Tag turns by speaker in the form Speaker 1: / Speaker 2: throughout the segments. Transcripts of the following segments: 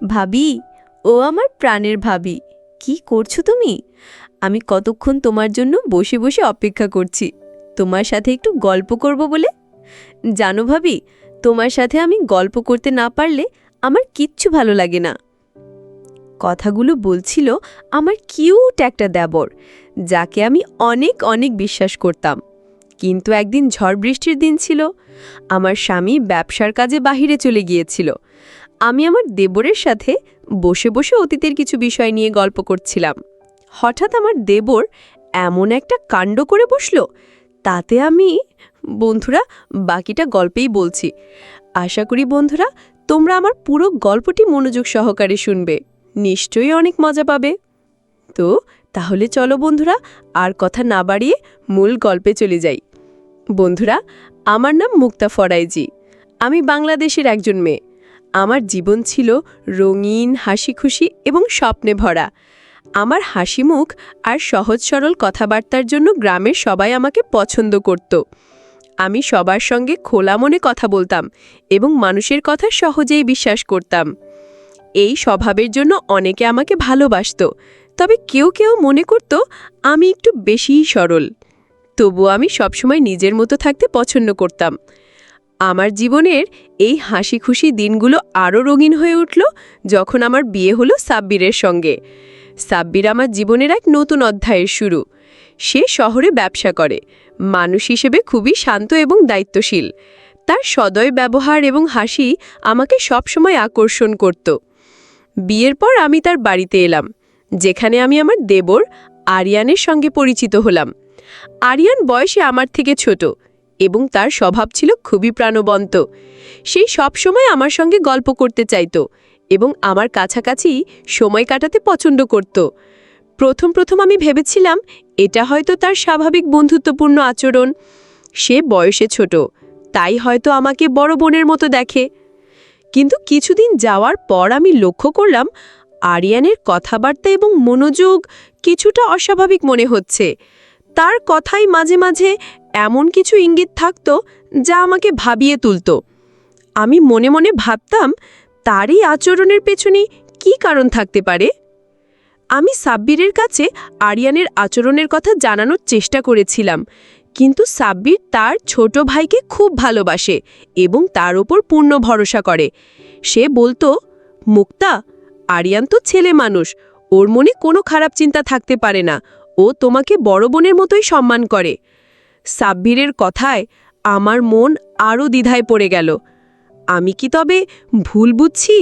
Speaker 1: ভাবি, ও আমার প্রাণের ভাবি, কি করছো তুমি? আমি কতক্ষণ তোমার জন্য বসে বসে অপেক্ষা করছি তোমার সাথে একটু গল্প করব বলে। জানো ভাবি, তোমার সাথে আমি গল্প করতে না পারলে আমার কিচ্ছু ভালো লাগে না। কথাগুলো বলছিল আমার কিউট একটা দেবর, যাকে আমি অনেক অনেক বিশ্বাস করতাম। কিন্তু একদিন ঝড় বৃষ্টির দিন ছিল, আমার স্বামী ব্যবসার কাজে বাহিরে চলে গিয়েছিল। আমি আমার দেবরের সাথে বসে বসে অতীতের কিছু বিষয় নিয়ে গল্প করছিলাম। হঠাৎ আমার দেবর এমন একটা কাণ্ড করে বসল, তাতে আমি বন্ধুরা বাকিটা গল্পেই বলছি। আশা করি বন্ধুরা তোমরা আমার পুরো গল্পটি মনোযোগ সহকারে শুনবে, নিশ্চয়ই অনেক মজা পাবে। তো তাহলে চলো বন্ধুরা, আর কথা না বাড়িয়ে মূল গল্পে চলে যাই। বন্ধুরা, আমার নাম মুক্তা ফরাইজি। আমি বাংলাদেশের একজন মেয়ে। আমার জীবন ছিল রঙিন, হাসি খুশি এবং স্বপ্নে ভরা। আমার হাসি মুখ আর সহজ সরল কথাবার্তার জন্য গ্রামের সবাই আমাকে পছন্দ করত। আমি সবার সঙ্গে খোলা মনে কথা বলতাম এবং মানুষের কথা সহজেই বিশ্বাস করতাম। এই স্বভাবের জন্য অনেকে আমাকে ভালোবাসত, তবে কেউ কেউ মনে করত আমি একটু বেশিই সরল। তবুও আমি সবসময় নিজের মতো থাকতে পছন্দ করতাম। আমার জীবনের এই হাসি খুশি দিনগুলো আরও রঙিন হয়ে উঠল যখন আমার বিয়ে হলো সাব্বিরের সঙ্গে। সাব্বির আমার জীবনের এক নতুন অধ্যায়ের শুরু। সে শহরে ব্যবসা করে, মানুষ হিসেবে খুবই শান্ত এবং দায়িত্বশীল। তার সদয় ব্যবহার এবং হাসি আমাকে সবসময় আকর্ষণ করত। বিয়ের পর আমি তার বাড়িতে এলাম, যেখানে আমি আমার দেবর আরিয়ানের সঙ্গে পরিচিত হলাম। আরিয়ান বয়সে আমার থেকে ছোট এবং তার স্বভাব ছিল খুবই প্রাণবন্ত। সেই সবসময় আমার সঙ্গে গল্প করতে চাইত এবং আমার কাছাকাছি সময় কাটাতে পছন্দ করত। প্রথম প্রথম আমি ভেবেছিলাম এটা হয়তো তার স্বাভাবিক বন্ধুত্বপূর্ণ আচরণ। সে বয়সে ছোট, তাই হয়তো আমাকে বড় বোনের মতো দেখে। কিন্তু কিছুদিন যাওয়ার পর আমি লক্ষ্য করলাম আরিয়ানের কথাবার্তা এবং মনোযোগ কিছুটা অস্বাভাবিক মনে হচ্ছে। তার কথাই মাঝে মাঝে এমন কিছু ইঙ্গিত থাকত যা আমাকে ভাবিয়ে তুলত। আমি মনে মনে ভাবতাম তারই আচরণের পেছনে কী কারণ থাকতে পারে। আমি সাব্বিরের কাছে আরিয়ানের আচরণের কথা জানানোর চেষ্টা করেছিলাম, কিন্তু সাব্বির তার ছোট ভাইকে খুব ভালোবাসে এবং তার ওপর পূর্ণ ভরসা করে। সে বলতো, মুক্তা, আরিয়ান তো ছেলে মানুষ, ওর মনে কোনো খারাপ চিন্তা থাকতে পারে না, ও তোমাকে বড় বোনের মতোই সম্মান করে। সাব্বিরের কথায় আমার মন আরও দ্বিধায় পড়ে গেল। আমি কি তবে ভুল বুঝছি,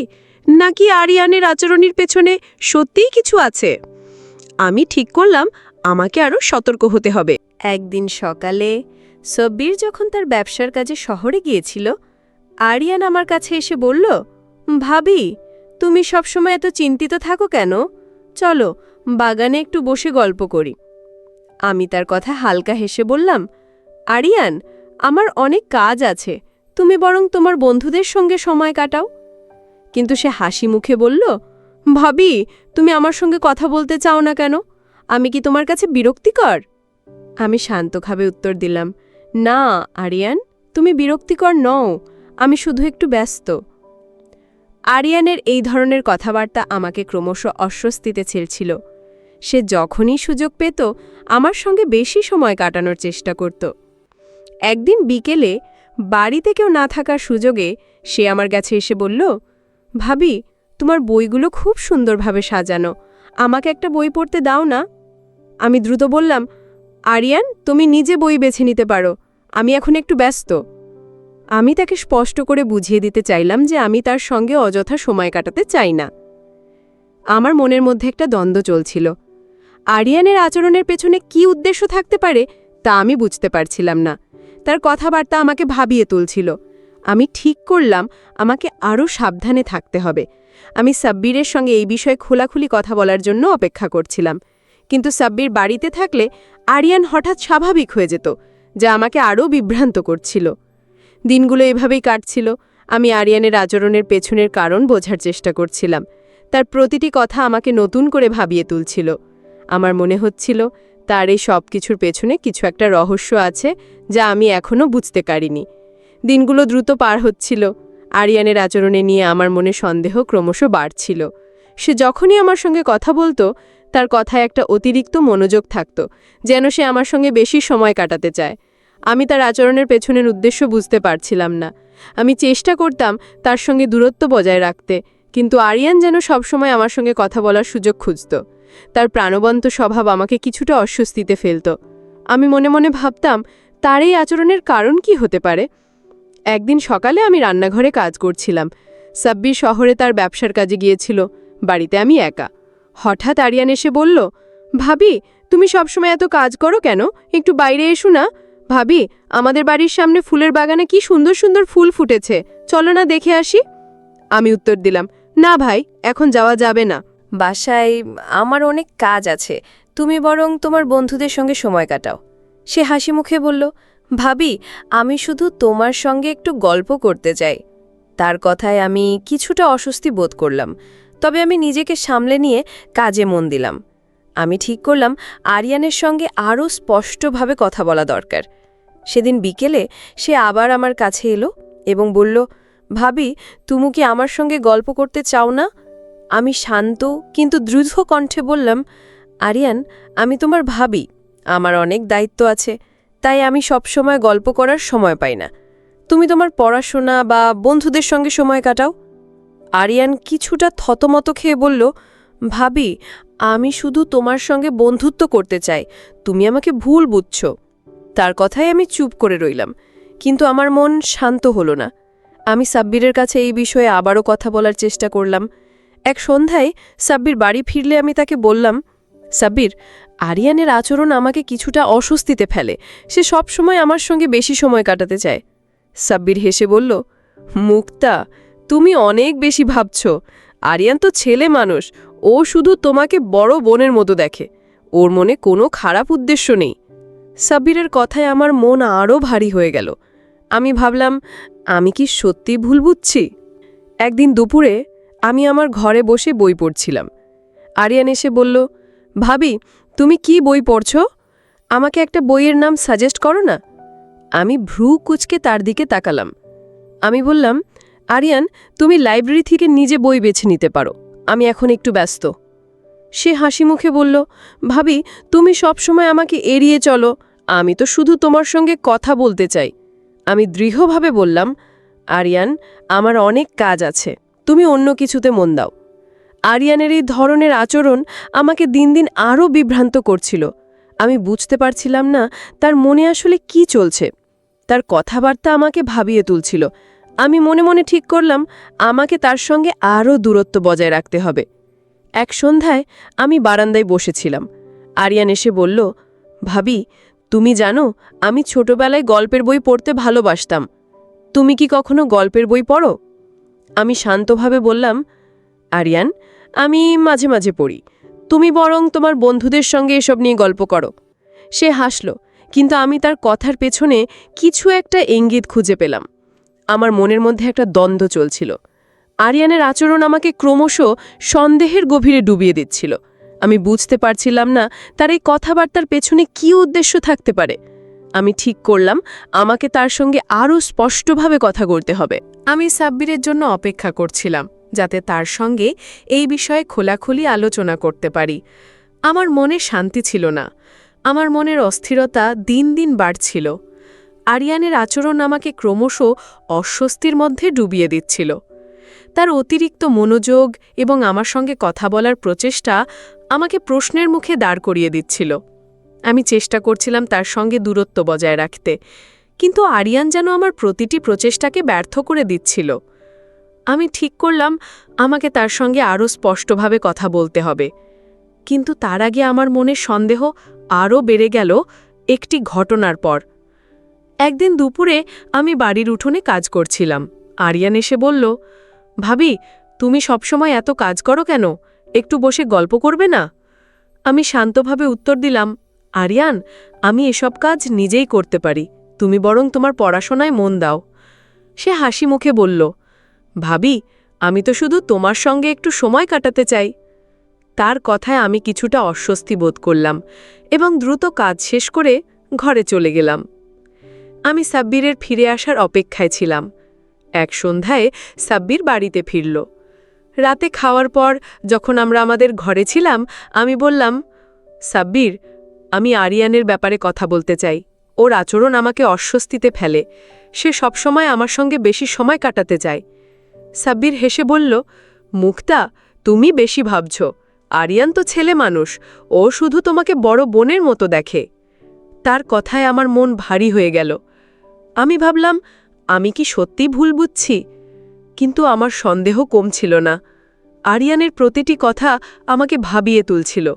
Speaker 1: নাকি আরিয়ানের আচরণের পেছনে সত্যিই কিছু আছে? আমি ঠিক করলাম আমাকে আরও সতর্ক হতে হবে। একদিন সকালে সাব্বির যখন তার ব্যবসার কাজে শহরে গিয়েছিল, আরিয়ান আমার কাছে এসে বলল, ভাবি, তুমি সবসময় এত চিন্তিত থাকো কেন? চলো বাগানে একটু বসে গল্প করি। আমি তার কথা হালকা হেসে বললাম, আরিয়ান, আমার অনেক কাজ আছে, তুমি বরং তোমার বন্ধুদের সঙ্গে সময় কাটাও। কিন্তু সে হাসি মুখে বলল, ভাবি, তুমি আমার সঙ্গে কথা বলতে চাও না কেন? আমি কি তোমার কাছে বিরক্তিকর? আমি শান্তভাবে উত্তর দিলাম, না আরিয়ান, তুমি বিরক্তিকর নও, আমি শুধু একটু ব্যস্ত। আরিয়ানের এই ধরনের কথাবার্তা আমাকে ক্রমশ অস্বস্তিতে ছেড়ছিল। সে যখনই সুযোগ পেত আমার সঙ্গে বেশি সময় কাটানোর চেষ্টা করত। একদিন বিকেলে বাড়িতে কেউ না থাকার সুযোগে সে আমার কাছে এসে বলল, ভাবি, তোমার বইগুলো খুব সুন্দরভাবে সাজানো, আমাকে একটা বই পড়তে দাও না? আমি দ্রুত বললাম, আরিয়ান, তুমি নিজে বই বেছে নিতে পারো, আমি এখন একটু ব্যস্ত। আমি তাকে স্পষ্ট করে বুঝিয়ে দিতে চাইলাম যে আমি তার সঙ্গে অযথা সময় কাটাতে চাই না। আমার মনের মধ্যে একটা দ্বন্দ্ব চলছিল। আরিয়ানের আচরণের পেছনে কী উদ্দেশ্য থাকতে পারে তা আমি বুঝতে পারছিলাম না। তার কথাবার্তা আমাকে ভাবিয়ে তুলছিল। আমি ঠিক করলাম আমাকে আরও সাবধানে থাকতে হবে। আমি সাব্বিরের সঙ্গে এই বিষয়ে খোলাখুলি কথা বলার জন্য অপেক্ষা করছিলাম। কিন্তু সাব্বির বাড়িতে থাকলে আরিয়ান হঠাৎ স্বাভাবিক হয়ে যেত, যা আমাকে আরও বিভ্রান্ত করছিল। দিনগুলো এভাবেই কাটছিল। আমি আরিয়ানের আচরণের পেছনের কারণ বোঝার চেষ্টা করছিলাম। তার প্রতিটি কথা আমাকে নতুন করে ভাবিয়ে তুলছিল। আমার মনে হচ্ছিল তার এই সব কিছুর পেছনে কিছু একটা রহস্য আছে যা আমি এখনও বুঝতে পারিনি। দিনগুলো দ্রুত পার হচ্ছিল। আরিয়ানের আচরণে নিয়ে আমার মনে সন্দেহ ক্রমশ বাড়ছিল। সে যখনই আমার সঙ্গে কথা বলতো, তার কথায় একটা অতিরিক্ত মনোযোগ থাকত, যেন সে আমার সঙ্গে বেশি সময় কাটাতে চায়। আমি তার আচরণের পেছনের উদ্দেশ্য বুঝতে পারছিলাম না। আমি চেষ্টা করতাম তার সঙ্গে দূরত্ব বজায় রাখতে, কিন্তু আরিয়ান যেন সবসময় আমার সঙ্গে কথা বলার সুযোগ খুঁজত। তার প্রাণবন্ত স্বভাব আমাকে কিছুটা অস্বস্তিতে ফেলত। আমি মনে মনে ভাবতাম, তার এই আচরণের কারণ কি হতে পারে। একদিন সকালে আমি রান্নাঘরে কাজ করছিলাম। সাব্বির শহরে তার ব্যবসার কাজে গিয়েছিল। বাড়িতে আমি একা। হঠাৎ আরিয়ান এসে বলল, ভাবি, তুমি সবসময় এত কাজ করো কেন? একটু বাইরে এসো না। ভাবি, আমাদের বাড়ির সামনে ফুলের বাগানে কি সুন্দর সুন্দর ফুল ফুটেছে, চলো না দেখে আসি। আমি উত্তর দিলাম, না ভাই, এখন যাওয়া যাবে না।
Speaker 2: বাসায় আমার অনেক কাজ আছে, তুমি বরং তোমার বন্ধুদের সঙ্গে সময় কাটাও। সে হাসি মুখে বলল, ভাবি, আমি শুধু তোমার সঙ্গে একটু গল্প করতে চাই। তার কথায় আমি কিছুটা অস্বস্তি বোধ করলাম, তবে আমি নিজেকে সামলে নিয়ে কাজে মন দিলাম। আমি ঠিক করলাম আরিয়ানের সঙ্গে আরও স্পষ্টভাবে কথা বলা দরকার। সেদিন বিকেলে সে আবার আমার কাছে এলো এবং বলল, ভাবি, তুমি কি আমার সঙ্গে গল্প করতে চাও না? আমি শান্ত কিন্তু দ্রুত কণ্ঠে বললাম, আরিয়ান, আমি তোমার ভাবি, আমার অনেক দায়িত্ব আছে, তাই আমি সবসময় গল্প করার সময় পাই না। তুমি তোমার পড়াশোনা বা বন্ধুদের সঙ্গে সময় কাটাও। আরিয়ান কিছুটা থতমত খেয়ে বলল, ভাবি, আমি শুধু তোমার সঙ্গে বন্ধুত্ব করতে চাই, তুমি আমাকে ভুল বুঝছ। তার কথায় আমি চুপ করে রইলাম, কিন্তু আমার মন শান্ত হলো না। আমি সাব্বিরের কাছে এই বিষয়ে আবারও কথা বলার চেষ্টা করলাম। এক সন্ধ্যায় সাব্বির বাড়ি ফিরলে আমি তাকে বললাম, সাব্বির, আরিয়ানের আচরণ আমাকে কিছুটা অস্বস্তিতে ফেলে। সে সবসময় আমার সঙ্গে বেশি সময় কাটাতে চায়। সাব্বির হেসে বলল, মুক্তা, তুমি অনেক বেশি ভাবছ। আরিয়ান তো ছেলে মানুষ, ও শুধু তোমাকে বড় বোনের মতো দেখে। ওর মনে কোনো খারাপ উদ্দেশ্য নেই। সাব্বিরের কথায় আমার মন আরও ভারী হয়ে গেল। আমি ভাবলাম, আমি কি সত্যি ভুল বুঝছি? একদিন দুপুরে আমি আমার ঘরে বসে বই পড়ছিলাম। আরিয়ান এসে বলল, ভাবি, তুমি কি বই পড়ছ? আমাকে একটা বইয়ের নাম সাজেস্ট করো না। আমি ভ্রু কুঁচকে তার দিকে তাকালাম। আমি বললাম, আরিয়ান, তুমি লাইব্রেরি থেকে নিজে বই বেছে নিতে পারো, আমি এখন একটু ব্যস্ত। সে হাসি মুখে বলল, ভাবি, তুমি সবসময় আমাকে এড়িয়ে চলো, আমি তো শুধু তোমার সঙ্গে কথা বলতে চাই। আমি দৃঢ়ভাবে বললাম, আরিয়ান, আমার অনেক কাজ আছে, তুমি অন্য কিছুতে মন দাও। আরিয়ানের এই ধরনের আচরণ আমাকে দিন দিন আরও বিভ্রান্ত করছিল। আমি বুঝতে পারছিলাম না তার মনে আসলে কি চলছে। তার কথাবার্তা আমাকে ভাবিয়ে তুলছিল। আমি মনে মনে ঠিক করলাম আমাকে তার সঙ্গে আরও দূরত্ব বজায় রাখতে হবে। এক সন্ধ্যায় আমি বারান্দায় বসেছিলাম। আরিয়ান এসে বলল, ভাবি, তুমি জানো, আমি ছোটবেলায় গল্পের বই পড়তে ভালোবাসতাম। তুমি কি কখনো গল্পের বই পড়ো? আমি শান্তভাবে বললাম, আরিয়ান, আমি মাঝে মাঝে পড়ি। তুমি বরং তোমার বন্ধুদের সঙ্গে এসব নিয়ে গল্প করো। সে হাসল, কিন্তু আমি তার কথার পেছনে কিছু একটা ইঙ্গিত খুঁজে পেলাম। আমার মনের মধ্যে একটা দ্বন্দ্ব চলছিল। আরিয়ানের আচরণ আমাকে ক্রমশ সন্দেহের গভীরে ডুবিয়ে দিচ্ছিল। আমি বুঝতে পারছিলাম না তার এই কথাবার্তার পেছনে কী উদ্দেশ্য থাকতে পারে। আমি ঠিক করলাম আমাকে তার সঙ্গে আরও স্পষ্টভাবে কথা বলতে হবে।
Speaker 3: আমি সাব্বিরের জন্য অপেক্ষা করছিলাম, যাতে তার সঙ্গে এই বিষয়ে খোলাখুলি আলোচনা করতে পারি। আমার মনে শান্তি ছিল না। আমার মনের অস্থিরতা দিন দিন বাড়ছিল। আরিয়ানের আচরণ আমাকে ক্রমশ অস্বস্তির মধ্যে ডুবিয়ে দিচ্ছিল। তার অতিরিক্ত মনোযোগ এবং আমার সঙ্গে কথা বলার প্রচেষ্টা আমাকে প্রশ্নের মুখে দাঁড় করিয়ে দিচ্ছিল। আমি চেষ্টা করছিলাম তার সঙ্গে দূরত্ব বজায় রাখতে, কিন্তু আরিয়ান যেন আমার প্রতিটি প্রচেষ্টাকে ব্যর্থ করে দিচ্ছিল। আমি ঠিক করলাম আমাকে তার সঙ্গে আরও স্পষ্টভাবে কথা বলতে হবে। কিন্তু তার আগে আমার মনে সন্দেহ আরও বেড়ে গেল একটি ঘটনার পর। একদিন দুপুরে আমি বাড়ির উঠোনে কাজ করছিলাম। আরিয়ান এসে বলল, ভাবি, তুমি সবসময় এত কাজ করো কেন? একটু বসে গল্প করবে না? আমি শান্তভাবে উত্তর দিলাম, আরিয়ান, আমি এসব কাজ নিজেই করতে পারি, তুমি বরং তোমার পড়াশোনায় মন দাও। সে হাসি মুখে বলল, ভাবি, আমি তো শুধু তোমার সঙ্গে একটু সময় কাটাতে চাই। তার কথায় আমি কিছুটা অস্বস্তি বোধ করলাম এবং দ্রুত কাজ শেষ করে ঘরে চলে গেলাম। আমি সাব্বিরের ফিরে আসার অপেক্ষায় ছিলাম। এক সন্ধ্যায় সাব্বির বাড়িতে ফিরল। রাতে খাওয়ার পর যখন আমরা আমাদের ঘরে ছিলাম, আমি বললাম, সাব্বির, আমি আরিয়ানের ব্যাপারে কথা বলতে চাই। ওর আচরণ আমাকে অস্বস্তিতে ফেলে। সে সবসময় আমার সঙ্গে বেশি সময় কাটাতে চায়। সাব্বির হেসে বলল, মুক্তা, তুমি বেশি ভাবছ। আরিয়ান তো ছেলে মানুষ, ও শুধু তোমাকে বড় বোনের মতো দেখে। তার কথায় আমার মন ভারী হয়ে গেল। আমি ভাবলাম, আমি কি সত্যি ভুল বুঝছি? কিন্তু আমার সন্দেহ কমছিল না। আরিয়ানের প্রতিটি কথা আমাকে ভাবিয়ে তুলছিল।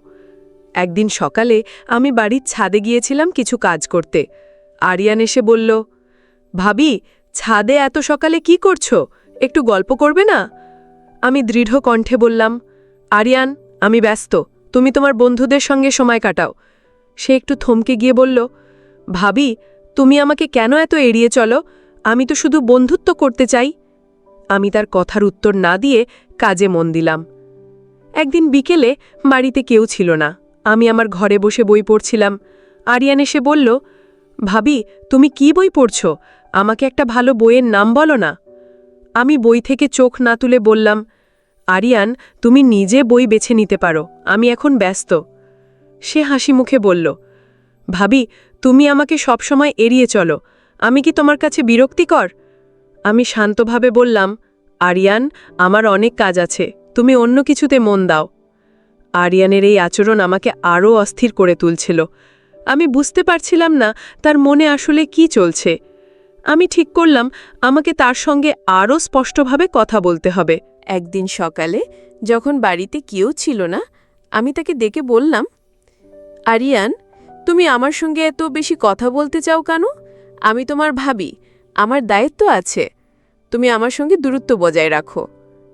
Speaker 3: একদিন সকালে আমি বাড়ির ছাদে গিয়েছিলাম কিছু কাজ করতে। আরিয়ান এসে বলল, ভাবি, ছাদে এত সকালে কি করছো? একটু গল্প করবে না? আমি দৃঢ় কণ্ঠে বললাম, আরিয়ান, আমি ব্যস্ত, তুমি তোমার বন্ধুদের সঙ্গে সময় কাটাও। সে একটু থমকে গিয়ে বলল, ভাবি, তুমি আমাকে কেন এত এড়িয়ে চলো? আমি তো শুধু বন্ধুত্ব করতে চাই। আমি তার কথার উত্তর না দিয়ে কাজে মন দিলাম। একদিন বিকেলে বাড়িতে কেউ ছিল না। আমি আমার ঘরে বসে বই পড়ছিলাম। আরিয়ান এসে বলল, ভাবি, তুমি কি বই পড়ছ? আমাকে একটা ভালো বইয়ের নাম বলো না। আমি বই থেকে চোখ না তুলে বললাম, আরিয়ান, তুমি নিজে বই বেছে নিতে পারো, আমি এখন ব্যস্ত। সে হাসি মুখে বলল, ভাবি, তুমি আমাকে সবসময় এড়িয়ে চলো, আমি কি তোমার কাছে বিরক্তিকর? আমি শান্তভাবে বললাম, আরিয়ান, আমার অনেক কাজ আছে, তুমি অন্য কিছুতে মন দাও। আরিয়ানের এই আচরণ আমাকে আরও অস্থির করে তুলছিল। আমি বুঝতে পারছিলাম না তার মনে আসলে কি চলছে। আমি ঠিক করলাম আমাকে তার সঙ্গে আরও স্পষ্টভাবে কথা বলতে হবে।
Speaker 1: একদিন সকালে যখন বাড়িতে কেউ ছিল না, আমি তাকে ডেকে বললাম, আরিয়ান, তুমি আমার সঙ্গে এত বেশি কথা বলতে চাও কেন? আমি তোমার ভাবি, আমার দায়িত্ব আছে। তুমি আমার সঙ্গে দূরত্ব বজায় রাখো।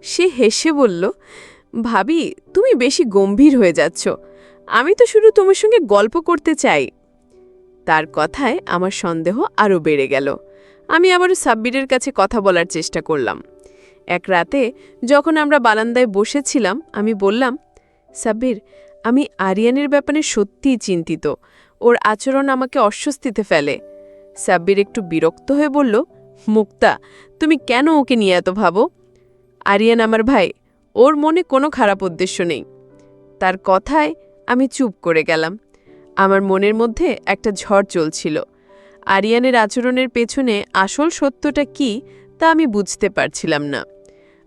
Speaker 1: সে হেসে বলল, ভাবি, তুমি বেশি গম্ভীর হয়ে যাচ্ছ। আমি তো শুধু তোমার সঙ্গে গল্প করতে চাই। তার কথায় আমার সন্দেহ আরও বেড়ে গেল। আমি আবারও সাব্বিরের কাছে কথা বলার চেষ্টা করলাম। এক রাতে যখন আমরা বারান্দায় বসেছিলাম, আমি বললাম, সাব্বির, আমি আরিয়ানের ব্যাপারে সত্যিই চিন্তিত। ওর আচরণ আমাকে অস্বস্তিতে ফেলে। সাব্বির একটু বিরক্ত হয়ে বলল, মুক্তা, তুমি কেন ওকে নিয়ে এত ভাবো? আরিয়ান আমার ভাই, ওর মনে কোনো খারাপ উদ্দেশ্য নেই। তার কথায় আমি চুপ করে গেলাম। আমার মনের মধ্যে একটা ঝড় চলছিল। আরিয়ানের আচরণের পেছনে আসল সত্যটা কি তা আমি বুঝতে পারছিলাম না।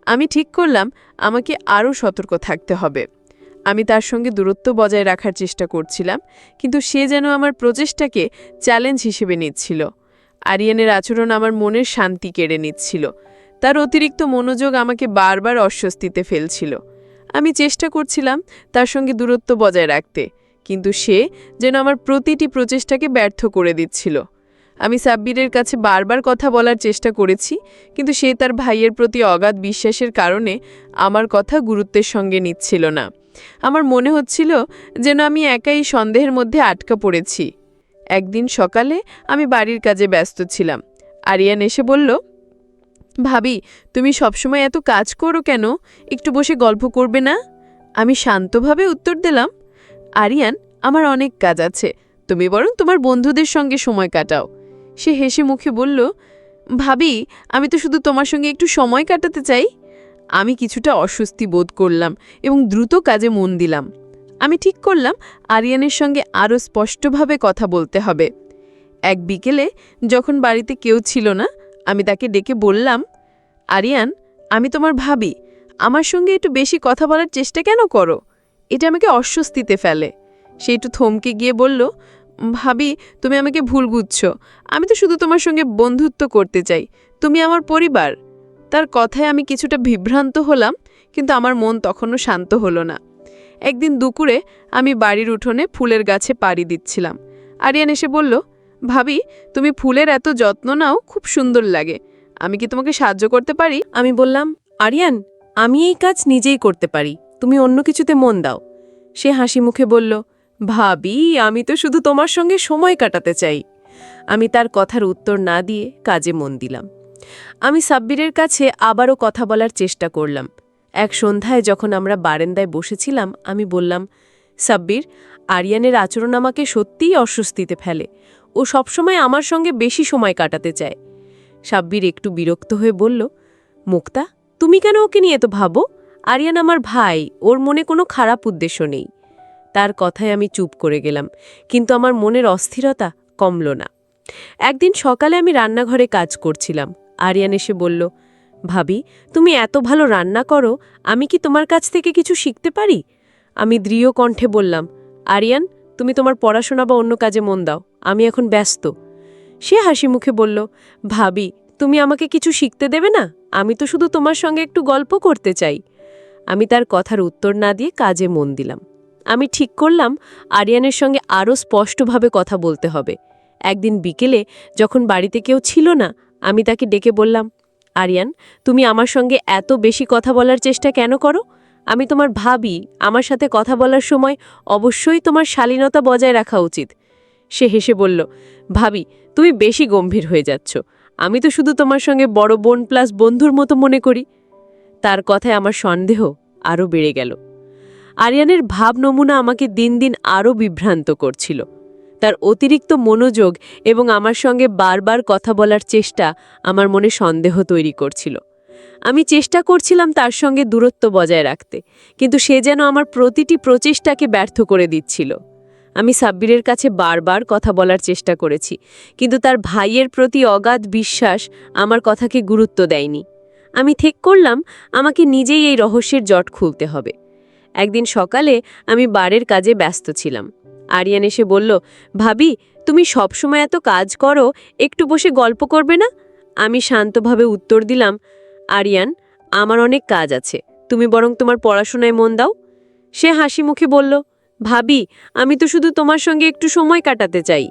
Speaker 1: আমি ঠিক করলাম আমাকে আরও সতর্ক থাকতে হবে। আমি তার সঙ্গে দূরত্ব বজায় রাখার চেষ্টা করছিলাম, কিন্তু সে যেন আমার প্রচেষ্টাকে চ্যালেঞ্জ হিসেবে নিচ্ছিল। আরিয়ানের আচরণ আমার মনের শান্তি কেড়ে নিচ্ছিল। তার অতিরিক্ত মনোযোগ আমাকে বারবার অস্বস্তিতে ফেলছিল। আমি চেষ্টা করছিলাম তার সঙ্গে দূরত্ব বজায় রাখতে, কিন্তু সে যেন আমার প্রতিটি প্রচেষ্টাকে ব্যর্থ করে দিচ্ছিল। আমি সাব্বিরের কাছে বারবার কথা বলার চেষ্টা করেছি, কিন্তু সে তার ভাইয়ের প্রতি অগাধ বিশ্বাসের কারণে আমার কথা গুরুত্বের সঙ্গে নিচ্ছিল না। আমার মনে হচ্ছিল যেন আমি একাই সন্দেহের মধ্যে আটকা পড়েছি। একদিন সকালে আমি বাড়ির কাজে ব্যস্ত ছিলাম। আরিয়ান এসে বলল, ভাবি, তুমি সবসময় এত কাজ করো কেন? একটু বসে গল্প করবে না? আমি শান্তভাবে উত্তর দিলাম, আরিয়ান, আমার অনেক কাজ আছে, তুমি বরং তোমার বন্ধুদের সঙ্গে সময় কাটাও। সে হেসে মুখে বলল, ভাবি, আমি তো শুধু তোমার সঙ্গে একটু সময় কাটাতে চাই। আমি কিছুটা অস্বস্তি বোধ করলাম এবং দ্রুত কাজে মন দিলাম। আমি ঠিক করলাম আরিয়ানের সঙ্গে আরও স্পষ্টভাবে কথা বলতে হবে। এক বিকেলে যখন বাড়িতে কেউ ছিল না, আমি তাকে ডেকে বললাম, আরিয়ান, আমি তোমার ভাবি, আমার সঙ্গে একটু বেশি কথা বলার চেষ্টা কেন করো? এটা আমাকে অস্বস্তিতে ফেলে। সে একটু থমকে গিয়ে বলল, ভাবি, তুমি আমাকে ভুল বুঝছো। আমি তো শুধু তোমার সঙ্গে বন্ধুত্ব করতে চাই, তুমি আমার পরিবার। তার কথায় আমি কিছুটা বিভ্রান্ত হলাম, কিন্তু আমার মন তখনও শান্ত হলো না। একদিন দুপুরে আমি বাড়ির উঠোনে ফুলের গাছে পাড়ি দিচ্ছিলাম। আরিয়ান এসে বলল, ভাবি, তুমি ফুলের এত যত্ন নাও, খুব সুন্দর লাগে। আমি কি তোমাকে সাহায্য করতে পারি? আমি বললাম, আরিয়ান, আমি এই কাজ নিজেই করতে পারি, তুমি অন্য কিছুতে মন দাও। সে হাসি মুখে বলল, ভাবি, আমি তো শুধু তোমার সঙ্গে সময় কাটাতে চাই। আমি তার কথার উত্তর না দিয়ে কাজে মন দিলাম। আমি সাব্বিরের কাছে আবারও কথা বলার চেষ্টা করলাম। এক সন্ধ্যায় যখন আমরা বারান্দায় বসেছিলাম, আমি বললাম, সাব্বির, আরিয়ানের আচরণ আমাকে সত্যিই অস্বস্তিতে ফেলে। ও সবসময় আমার সঙ্গে বেশি সময় কাটাতে চায়। সাব্বির একটু বিরক্ত হয়ে বলল, মুক্তা, তুমি কেন ওকে নিয়ে এত ভাবো? আরিয়ান আমার ভাই, ওর মনে কোনো খারাপ উদ্দেশ্য নেই। তার কথায় আমি চুপ করে গেলাম, কিন্তু আমার মনের অস্থিরতা কমল না। একদিন সকালে আমি রান্নাঘরে কাজ করছিলাম। আরিয়ান এসে বলল, ভাবি, তুমি এত ভালো রান্না করো, আমি কি তোমার কাছ থেকে কিছু শিখতে পারি? আমি দৃঢ় কণ্ঠে বললাম, আরিয়ান, তুমি তোমার পড়াশোনা বা অন্য কাজে মন দাও, আমি এখন ব্যস্ত। সে হাসি মুখে বলল, ভাবি, তুমি আমাকে কিছু শিখতে দেবে না? আমি তো শুধু তোমার সঙ্গে একটু গল্প করতে চাই। আমি তার কথার উত্তর না দিয়ে কাজে মন দিলাম। আমি ঠিক করলাম আরিয়ানের সঙ্গে আরও স্পষ্টভাবে কথা বলতে হবে। একদিন বিকেলে যখন বাড়িতে কেউ ছিল না, আমি তাকে ডেকে বললাম, আরিয়ান, তুমি আমার সঙ্গে এত বেশি কথা বলার চেষ্টা কেন করো? আমি তোমার ভাবি, আমার সাথে কথা বলার সময় অবশ্যই তোমার শালীনতা বজায় রাখা উচিত। সে হেসে বলল, ভাবি, তুমি বেশি গম্ভীর হয়ে যাচ্ছ। আমি তো শুধু তোমার সঙ্গে বড় বোন প্লাস বন্ধুর মতো মনে করি। তার কথায় আমার সন্দেহ আরও বেড়ে গেল। আরিয়ানের ভাব নমুনা আমাকে দিন দিন আরও বিভ্রান্ত করছিল। তার অতিরিক্ত মনোযোগ এবং আমার সঙ্গে বারবার কথা বলার চেষ্টা আমার মনে সন্দেহ তৈরি করছিল। আমি চেষ্টা করছিলাম তার সঙ্গে দূরত্ব বজায় রাখতে, কিন্তু সে যেন আমার প্রতিটি প্রচেষ্টাকে ব্যর্থ করে দিচ্ছিল। আমি সাব্বিরের কাছে বারবার কথা বলার চেষ্টা করেছি, কিন্তু তার ভাইয়ের প্রতি অগাধ বিশ্বাস আমার কথাকে গুরুত্ব দেয়নি। আমি ঠিক করলাম আমাকে নিজেই এই রহস্যের জট খুলতে হবে। একদিন সকালে আমি বাড়ির কাজে ব্যস্ত ছিলাম। আরিয়ান এসে বলল, ভাবি, তুমি সবসময় এত কাজ করো, একটু বসে গল্প করবে না? আমি শান্তভাবে উত্তর দিলাম, আরিয়ান, আমার অনেক কাজ আছে, তুমি বরং তোমার পড়াশোনায় মন দাও। সে হাসি মুখে বলল, ভাবি, আমি তো শুধু তোমার সঙ্গে একটু সময় কাটাতে চাই।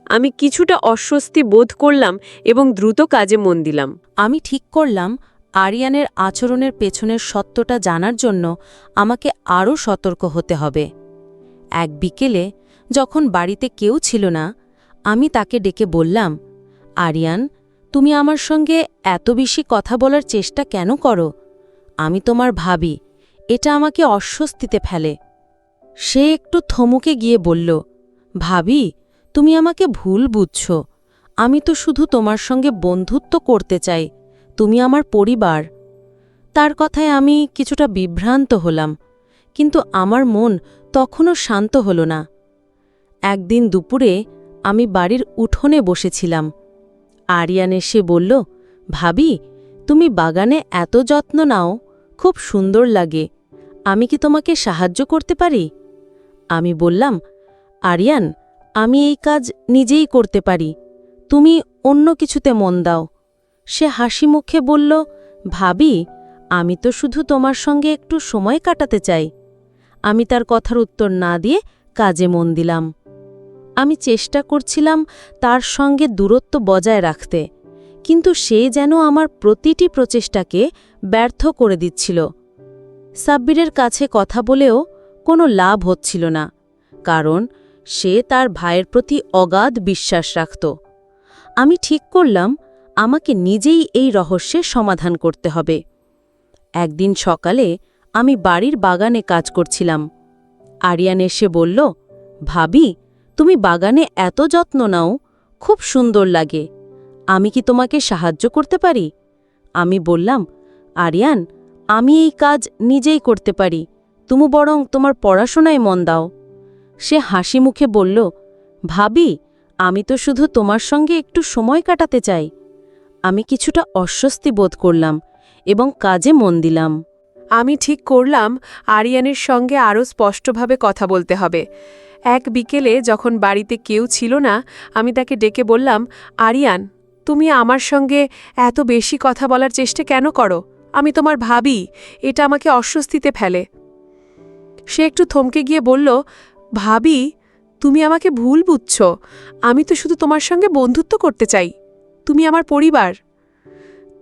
Speaker 1: আমি কিছুটা অস্বস্তি বোধ করলাম এবং দ্রুত কাজে মন দিলাম।
Speaker 4: আমি ঠিক করলাম আরিয়ানের আচরণের পেছনের সত্যটা জানার জন্য আমাকে আরও সতর্ক হতে হবে। এক বিকেলে যখন বাড়িতে কেউ ছিল না, আমি তাকে ডেকে বললাম, আরিয়ান, তুমি আমার সঙ্গে এত বেশি কথা বলার চেষ্টা কেন করো? আমি তোমার ভাবি, এটা আমাকে অস্বস্তিতে ফেলে। সে একটু থমকে গিয়ে বলল, ভাবি, তুমি আমাকে ভুল বুঝছ। আমি তো শুধু তোমার সঙ্গে বন্ধুত্ব করতে চাই, তুমি আমার পরিবার। তার কথায় আমি কিছুটা বিভ্রান্ত হলাম, কিন্তু আমার মন তখনও শান্ত হল না। একদিন দুপুরে আমি বাড়ির উঠোনে বসেছিলাম। আরিয়ান এসে বলল, ভাবি, তুমি বাগানে এত যত্ন নাও, খুব সুন্দর লাগে। আমি কি তোমাকে সাহায্য করতে পারি? আমি বললাম, আরিয়ান, আমি এই কাজ নিজেই করতে পারি, তুমি অন্য কিছুতে মন দাও। সে হাসি মুখে বলল, ভাবি, আমি তো শুধু তোমার সঙ্গে একটু সময় কাটাতে চাই। আমি তার কথার উত্তর না দিয়ে কাজে মন দিলাম। আমি চেষ্টা করছিলাম তার সঙ্গে দূরত্ব বজায় রাখতে, কিন্তু সে যেন আমার প্রতিটি প্রচেষ্টাকে ব্যর্থ করে দিচ্ছিল। সাব্বিরের কাছে কথা বলেও কোনো লাভ হচ্ছিল না, কারণ সে তার ভাইয়ের প্রতি অগাধ বিশ্বাস রাখত। আমি ঠিক করলাম আমাকে নিজেই এই রহস্যের সমাধান করতে হবে। একদিন সকালে আমি বাড়ির বাগানে কাজ করছিলাম। আরিয়ান এসে বলল, ভাবি, তুমি বাগানে এত যত্ন নাও, খুব সুন্দর লাগে। আমি কি তোমাকে সাহায্য করতে পারি? আমি বললাম, আরিয়ান, আমি এই কাজ নিজেই করতে পারি, তুমি বরং তোমার পড়াশোনায় মন দাও। সে হাসি মুখে বলল, ভাবি, আমি তো শুধু তোমার সঙ্গে একটু সময় কাটাতে চাই। আমি কিছুটা অস্বস্তি বোধ করলাম এবং কাজে মন দিলাম।
Speaker 3: আমি ঠিক করলাম আরিয়ানের সঙ্গে আরও স্পষ্টভাবে কথা বলতে হবে। এক বিকেলে যখন বাড়িতে কেউ ছিল না, আমি তাকে ডেকে বললাম, আরিয়ান, তুমি আমার সঙ্গে এত বেশি কথা বলার চেষ্টা কেন করো? আমি তোমার ভাবি, এটা আমাকে অস্বস্তিতে ফেলে। সে একটু থমকে গিয়ে বলল, ভাবি, তুমি আমাকে ভুল বুঝছ। আমি তো শুধু তোমার সঙ্গে বন্ধুত্ব করতে চাই, তুমি আমার পরিবার।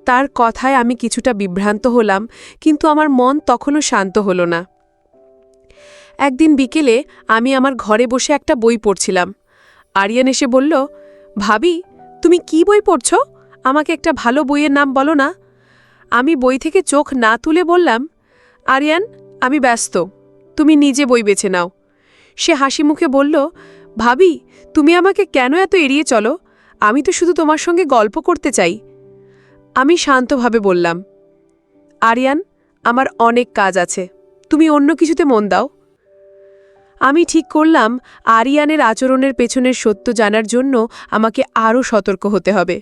Speaker 3: তার কথায় আমি কিছুটা বিভ্রান্ত হলাম, কিন্তু আমার মন তখনও শান্ত হল না। একদিন বিকেলে আমি আমার ঘরে বসে একটা বই পড়ছিলাম। আরিয়ান এসে বলল, ভাবি, তুমি কি বই পড়ছ? আমাকে একটা ভালো বইয়ের নাম বলো না। আমি বই থেকে চোখ না তুলে বললাম, আরিয়ান, আমি ব্যস্ত, তুমি নিজে বই বেছে নাও। সে হাসি মুখে বলল, ভাবি, তুমি আমাকে কেন এত এড়িয়ে চলো? আমি তো শুধু তোমার সঙ্গে গল্প করতে চাই। আমি শান্তভাবে বললাম, আরিয়ান, আমার অনেক কাজ আছে, তুমি অন্য কিছুতে মন দাও। আমি ঠিক করলাম আরিয়ানের আচরণের পেছনের সত্য জানার জন্য আমাকে আরও সতর্ক হতে হবে।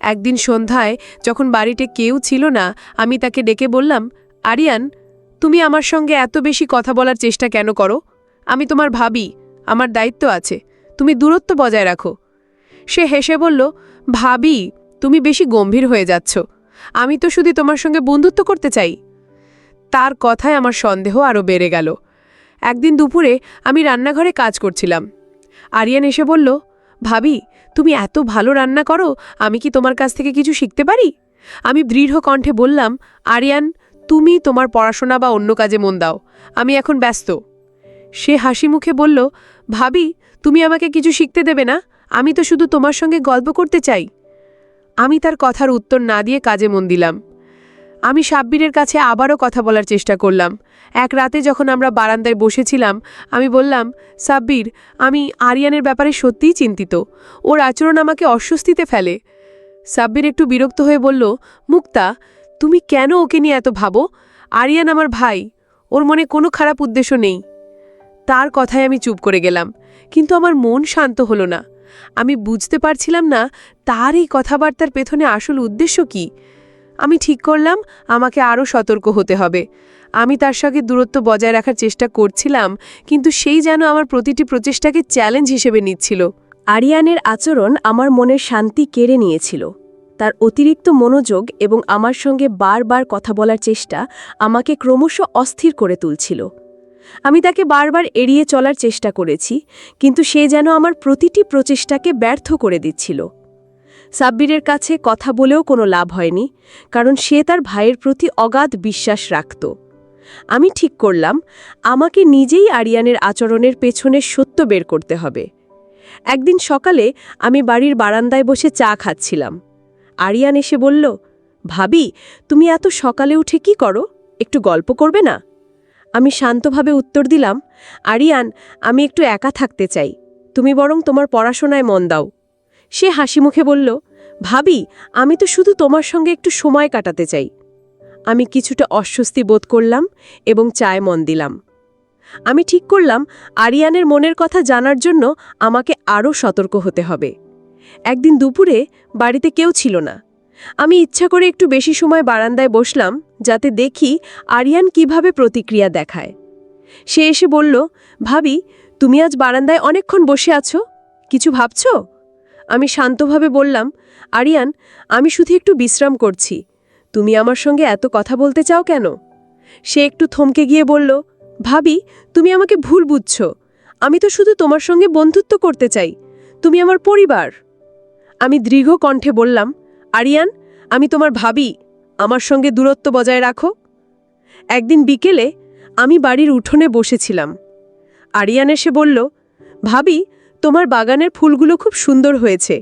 Speaker 3: একদিন সন্ধ্যায় যখন বাড়িতে কেউ ছিল না, আমি তাকে ডেকে বললাম, আরিয়ান, তুমি আমার সঙ্গে এত বেশি কথা বলার চেষ্টা কেন করো? আমি তোমার ভাবি, আমার দায়িত্ব আছে, তুমি দূরত্ব বজায় রাখো। সে হেসে বলল, ভাবি, তুমি বেশি গম্ভীর হয়ে যাচ্ছ, আমি তো শুধু তোমার সঙ্গে বন্ধুত্ব করতে চাই। তার কথায় আমার সন্দেহ আরও বেড়ে গেল। একদিন দুপুরে আমি রান্নাঘরে কাজ করছিলাম। আরিয়ান এসে বলল, ভাবি, তুমি এত ভালো রান্না করো, আমি কি তোমার কাছ থেকে কিছু শিখতে পারি? আমি দৃঢ় কণ্ঠে বললাম, আরিয়ান, তুমি তোমার পড়াশোনা বা অন্য কাজে মন দাও, আমি এখন ব্যস্ত। সে হাসি মুখে বলল, ভাবি, তুমি আমাকে কিছু শিখতে দেবে না? আমি তো শুধু তোমার সঙ্গে গল্প করতে চাই। আমি তার কথার উত্তর না দিয়ে কাজে মন দিলাম। আমি সাব্বিরের কাছে আবারও কথা বলার চেষ্টা করলাম। এক রাতে যখন আমরা বারান্দায় বসেছিলাম, আমি বললাম, সাব্বির, আমি আরিয়ানের ব্যাপারে সত্যিই চিন্তিত, ওর আচরণ আমাকে অস্বস্তিতে ফেলে। সাব্বির একটু বিরক্ত হয়ে বলল, মুক্তা, তুমি কেন ওকে নিয়ে এত ভাবো? আরিয়ান আমার ভাই, ওর মনে কোনো খারাপ উদ্দেশ্য নেই। তার কথায় আমি চুপ করে গেলাম, কিন্তু আমার মন শান্ত হলো না। আমি বুঝতে পারছিলাম না তার এই কথাবার্তার পেছনে আসল উদ্দেশ্য কি। আমি ঠিক করলাম আমাকে আরও সতর্ক হতে হবে। আমি তার সঙ্গে দূরত্ব বজায় রাখার চেষ্টা করছিলাম, কিন্তু সেই যেন আমার প্রতিটি প্রচেষ্টাকে চ্যালেঞ্জ হিসেবে নিচ্ছিল।
Speaker 2: আরিয়ানের আচরণ আমার মনের শান্তি কেড়ে নিয়েছিল। তার অতিরিক্ত মনোযোগ এবং আমার সঙ্গে বারবার কথা বলার চেষ্টা আমাকে ক্রমশ অস্থির করে তুলছিল। আমি তাকে বারবার এড়িয়ে চলার চেষ্টা করেছি, কিন্তু সে যেন আমার প্রতিটি প্রচেষ্টাকে ব্যর্থ করে দিচ্ছিল। সাব্বিরের কাছে কথা বলেও কোনো লাভ হয়নি, কারণ সে তার ভাইয়ের প্রতি অগাধ বিশ্বাস রাখত। আমি ঠিক করলাম আমাকে নিজেই আরিয়ানের আচরণের পেছনে সত্য বের করতে হবে। একদিন সকালে আমি বাড়ির বারান্দায় বসে চা খাচ্ছিলাম। আরিয়ান এসে বলল, ভাবি, তুমি এত সকালে উঠে কি করো? একটু গল্প করবে না? আমি শান্তভাবে উত্তর দিলাম, আরিয়ান, আমি একটু একা থাকতে চাই, তুমি বরং তোমার পড়াশোনায় মন দাও। সে হাসি মুখে বলল, ভাবি, আমি তো শুধু তোমার সঙ্গে একটু সময় কাটাতে চাই। আমি কিছুটা অস্বস্তি বোধ করলাম এবং চায় মন দিলাম। আমি ঠিক করলাম আরিয়ানের মনের কথা জানার জন্য আমাকে আরও সতর্ক হতে হবে। একদিন দুপুরে বাড়িতে কেউ ছিল না। আমি ইচ্ছা করে একটু বেশি সময় বারান্দায় বসলাম, যাতে দেখি আরিয়ান কিভাবে প্রতিক্রিয়া দেখায়। সে এসে বলল, ভাবি, তুমি আজ বারান্দায় অনেকক্ষণ বসে আছো, কিছু ভাবছ? আমি শান্তভাবে বললাম, আরিয়ান, আমি শুধু একটু বিশ্রাম করছি, তুমি আমার সঙ্গে এত কথা বলতে চাও কেন? সে একটু থমকে গিয়ে বলল, ভাবি, তুমি আমাকে ভুল বুঝছ, আমি তো শুধু তোমার সঙ্গে বন্ধুত্ব করতে চাই, তুমি আমার পরিবার। আমি দৃঢ় কণ্ঠে বললাম, আরিয়ান, আমি তোমার ভাবি, আমার সঙ্গে দূরত্ব বজায় রাখো। একদিন বিকেলে আমি বাড়ির উঠোনে বসেছিলাম। আরিয়ান এসে বলল, ভাবি, তোমার বাগানের ফুলগুলো খুব সুন্দর হয়েছে,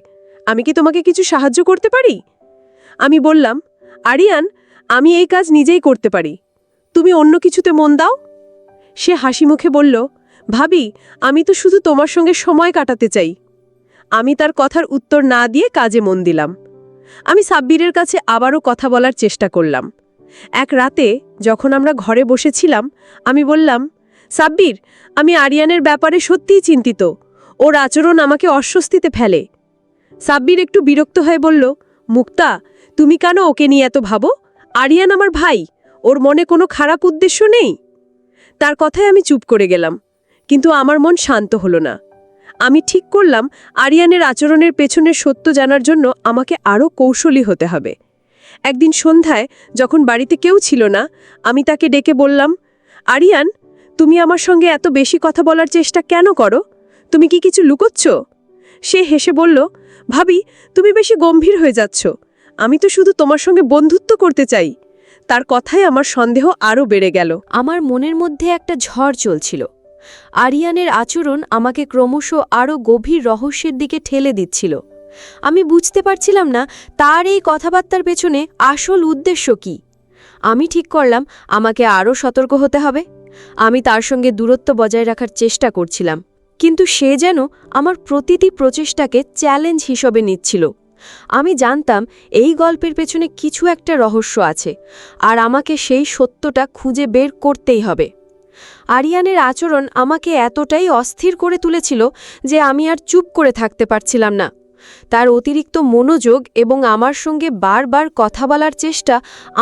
Speaker 2: আমি কি তোমাকে কিছু সাহায্য করতে পারি? আমি বললাম, আরিয়ান, আমি এই কাজ নিজেই করতে পারি, তুমি অন্য কিছুতে মন দাও। সে হাসি মুখে বলল, ভাবি, আমি তো শুধু তোমার সঙ্গে সময় কাটাতে চাই। আমি তার কথার উত্তর না দিয়ে কাজে মন দিলাম। আমি সাব্বিরের কাছে আবারও কথা বলার চেষ্টা করলাম। এক রাতে যখন আমরা ঘরে বসেছিলাম, আমি বললাম, সাব্বির, আমি আরিয়ানের ব্যাপারে সত্যিই চিন্তিত, ওর আচরণ আমাকে অস্বস্তিতে ফেলে। সাব্বির একটু বিরক্ত হয়ে বলল, মুক্তা, তুমি কেন ওকে নিয়ে এত ভাবো? আরিয়ান আমার ভাই, ওর মনে কোনো খারাপ উদ্দেশ্য নেই। তার কথায় আমি চুপ করে গেলাম, কিন্তু আমার মন শান্ত হলো না। আমি ঠিক করলাম আরিয়ানের আচরণের পেছনের সত্য জানার জন্য আমাকে আরও কৌশলী হতে হবে। একদিন সন্ধ্যায় যখন বাড়িতে কেউ ছিল না, আমি তাকে ডেকে বললাম, আরিয়ান, তুমি আমার সঙ্গে এত বেশি কথা বলার চেষ্টা কেন করো? তুমি কি কিছু লুকোচ্ছ? সে হেসে বলল, ভাবি, তুমি বেশি গম্ভীর হয়ে যাচ্ছ, আমি তো শুধু তোমার সঙ্গে বন্ধুত্ব করতে চাই। তার কথায় আমার সন্দেহ আরও বেড়ে গেল। আমার মনের মধ্যে একটা ঝড় চলছিল। আরিয়ানের আচরণ আমাকে ক্রমশ আরও গভীর রহস্যের দিকে ঠেলে দিচ্ছিল। আমি বুঝতে পারছিলাম না তার এই কথাবার্তার পেছনে আসল উদ্দেশ্য কি। আমি ঠিক করলাম আমাকে আরও সতর্ক হতে হবে। আমি তার সঙ্গে দূরত্ব বজায় রাখার চেষ্টা করছিলাম, কিন্তু সে যেন আমার প্রতিটি প্রচেষ্টাকে চ্যালেঞ্জ হিসেবে নিচ্ছিল। আমি জানতাম এই গল্পের পেছনে কিছু একটা রহস্য আছে, আর আমাকে সেই সত্যটা খুঁজে বের করতেই হবে। আরিয়ানের আচরণ আমাকে এতটাই অস্থির করে তুলেছিল যে আমি আর চুপ করে থাকতে পারছিলাম না। তার অতিরিক্ত মনোযোগ এবং আমার সঙ্গে বারবার কথা বলার চেষ্টা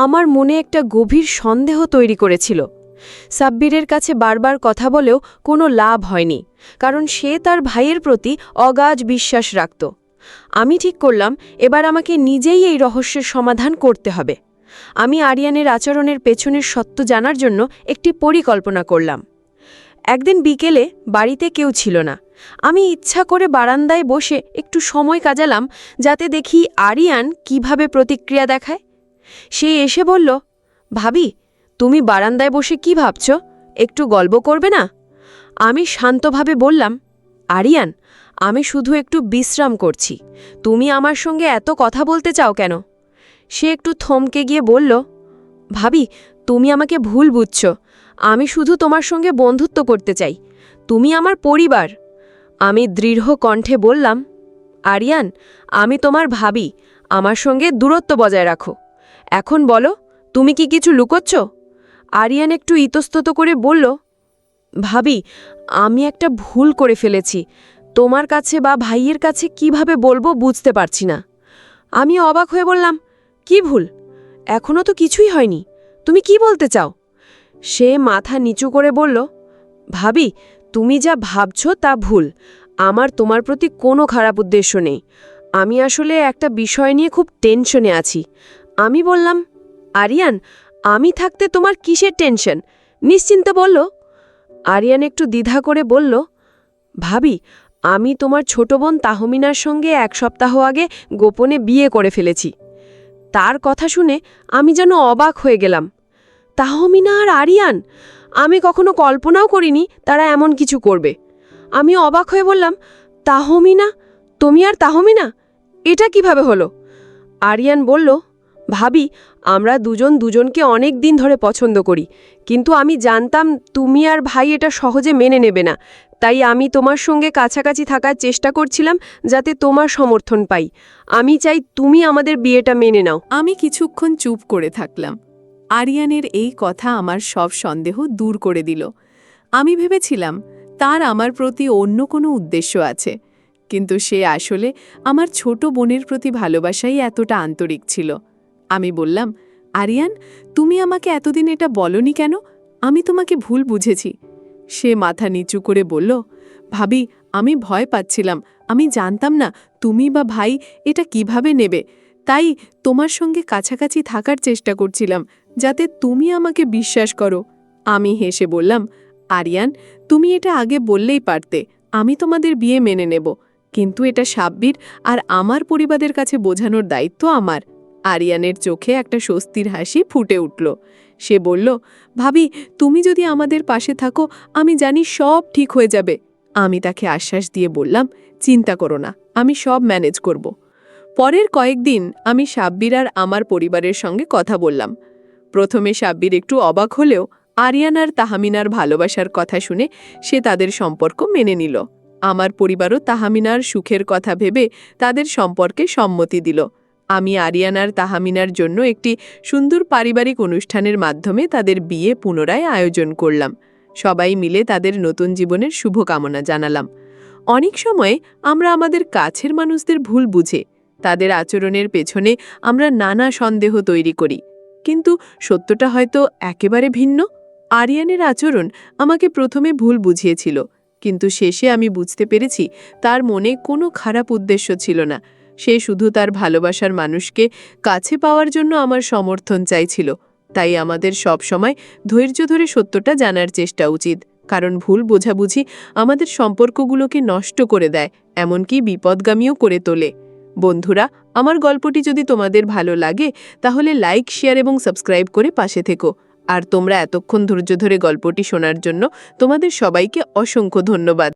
Speaker 2: আমার মনে একটা গভীর সন্দেহ তৈরি করেছিল। সাব্বিরের কাছে বারবার কথা বলেও কোনো লাভ হয়নি, কারণ সে তার ভাইয়ের প্রতি অগাধ বিশ্বাস রাখত। আমি ঠিক করলাম এবার আমাকে নিজেই এই রহস্যের সমাধান করতে হবে। আমি আরিয়ানের আচরণের পেছনের সত্য জানার জন্য একটি পরিকল্পনা করলাম। একদিন বিকেলে বাড়িতে কেউ ছিল না। আমি ইচ্ছা করে বারান্দায় বসে একটু সময় কাটালাম, যাতে দেখি আরিয়ান কিভাবে প্রতিক্রিয়া দেখায়। সে এসে বলল, ভাবি, তুমি বারান্দায় বসে কি ভাবছ? একটু গল্প করবে না? আমি শান্তভাবে বললাম, আরিয়ান, আমি শুধু একটু বিশ্রাম করছি। তুমি আমার সঙ্গে এত কথা বলতে চাও কেন? সে একটু থমকে গিয়ে বলল, ভাবি, তুমি আমাকে ভুল বুঝছ। আমি শুধু তোমার সঙ্গে বন্ধুত্ব করতে চাই। তুমি আমার পরিবার। আমি দৃঢ় কণ্ঠে বললাম, আরিয়ান, আমি তোমার ভাবি। আমার সঙ্গে দূরত্ব বজায় রাখো। এখন বলো, তুমি কি কিছু লুকোচ্ছ? আরিয়ান একটু ইতস্তত করে বলল, ভাবি, আমি একটা ভুল করে ফেলেছি। তোমার কাছে বা ভাইয়ের কাছে কিভাবে বলবো বুঝতে পারছি না। আমি অবাক হয়ে বললাম, কি ভুল? এখনও তো কিছুই হয়নি। তুমি কি বলতে চাও? সে মাথা নিচু করে বলল, ভাবি, তুমি যা ভাবছ তা ভুল। আমার তোমার প্রতি কোনো খারাপ উদ্দেশ্য নেই। আমি আসলে একটা বিষয় নিয়ে খুব টেনশনে আছি। আমি বললাম, আরিয়ান, আমি থাকতে তোমার কিসের টেনশন? নিশ্চিন্তে বলল। আরিয়ান একটু দ্বিধা করে বলল, ভাবি, আমি তোমার ছোট বোন তাহমিনার সঙ্গে 1 সপ্তাহ আগে গোপনে বিয়ে করে ফেলেছি। তার কথা শুনে আমি যেন অবাক হয়ে গেলাম। তাহমিনা আর আরিয়ান? আমি কখনো কল্পনাও করিনি তারা এমন কিছু করবে। আমি অবাক হয়ে বললাম, তাহমিনা? তুমি আর তাহমিনা? এটা কিভাবে হলো? আরিয়ান বলল, ভাবি, আমরা দুজন দুজনকে অনেক দিন ধরে পছন্দ করি, কিন্তু আমি জানতাম তুমি আর ভাই এটা সহজে মেনে নেবে না। তাই আমি তোমার সঙ্গে কাছাকাছি থাকার চেষ্টা করছিলাম, যাতে তোমার সমর্থন পাই। আমি চাই তুমি আমাদের বিয়েটা মেনে নাও।
Speaker 3: আমি কিছুক্ষণ চুপ করে থাকলাম। আরিয়ানের এই কথা আমার সব সন্দেহ দূর করে দিল। আমি ভেবেছিলাম তার আমার প্রতি অন্য কোনো উদ্দেশ্য আছে, কিন্তু সে আসলে আমার ছোট বোনের প্রতি ভালোবাসাই এতটা আন্তরিক ছিল। আমি বললাম, আরিয়ান, তুমি আমাকে এতদিন এটা বলনি কেন? আমি তোমাকে ভুল বুঝেছি। সে মাথা নিচু করে বলল, ভাবি, আমি ভয় পাচ্ছিলাম। আমি জানতাম না তুমি বা ভাই এটা কিভাবে নেবে। তাই তোমার সঙ্গে কাছাকাছি থাকার চেষ্টা করছিলাম, যাতে তুমি আমাকে বিশ্বাস করো। আমি হেসে বললাম, আরিয়ান, তুমি এটা আগে বললেই পারতে। আমি তোমাদের বিয়ে মেনে নেব, কিন্তু এটা সাব্বির আর আমার পরিবারের কাছে বোঝানোর দায়িত্ব আমার। আরিয়ানের চোখে একটা স্বস্তির হাসি ফুটে উঠল। সে বলল, ভাবি, তুমি যদি আমাদের পাশে থাকো, আমি জানি সব ঠিক হয়ে যাবে। আমি তাকে আশ্বাস দিয়ে বললাম, চিন্তা করো না, আমি সব ম্যানেজ করব। পরের কয়েকদিন আমি সাব্বির আর আমার পরিবারের সঙ্গে কথা বললাম। প্রথমে সাব্বির একটু অবাক হলেও আরিয়ান আর তাহমিনার ভালোবাসার কথা শুনে সে তাদের সম্পর্ক মেনে নিল। আমার পরিবারও তাহমিনার সুখের কথা ভেবে তাদের সম্পর্কে সম্মতি দিল। আমি আরিয়ান আর তাহমিনার জন্য একটি সুন্দর পারিবারিক অনুষ্ঠানের মাধ্যমে তাদের বিয়ে পুনরায় আয়োজন করলাম। সবাই মিলে তাদের নতুন জীবনের শুভকামনা জানালাম। অনেক সময় আমরা আমাদের কাছের মানুষদের ভুল বুঝে তাদের আচরণের পেছনে আমরা নানা সন্দেহ তৈরি করি, কিন্তু সত্যটা হয়তো একেবারে ভিন্ন। আরিয়ানের আচরণ আমাকে প্রথমে ভুল বুঝিয়েছিল, কিন্তু শেষে আমি বুঝতে পেরেছি তার মনে কোনো খারাপ উদ্দেশ্য ছিল না। সে শুধু তার ভালোবাসার মানুষকে কাছে পাওয়ার জন্য আমার সমর্থন চাইছিল। তাই আমাদের সব সময় ধৈর্য ধরে সত্যটা জানার চেষ্টা উচিত, কারণ ভুল বোঝাবুঝি আমাদের সম্পর্কগুলোকে নষ্ট করে দেয়, এমনকি বিপদগামীও করে তোলে। বন্ধুরা, আমার গল্পটি যদি তোমাদের ভালো লাগে তাহলে লাইক, শেয়ার এবং সাবস্ক্রাইব করে পাশে থেকো। আর তোমরা এতক্ষণ ধৈর্য ধরে গল্পটি শোনার জন্য তোমাদের সবাইকে অসংখ্য ধন্যবাদ।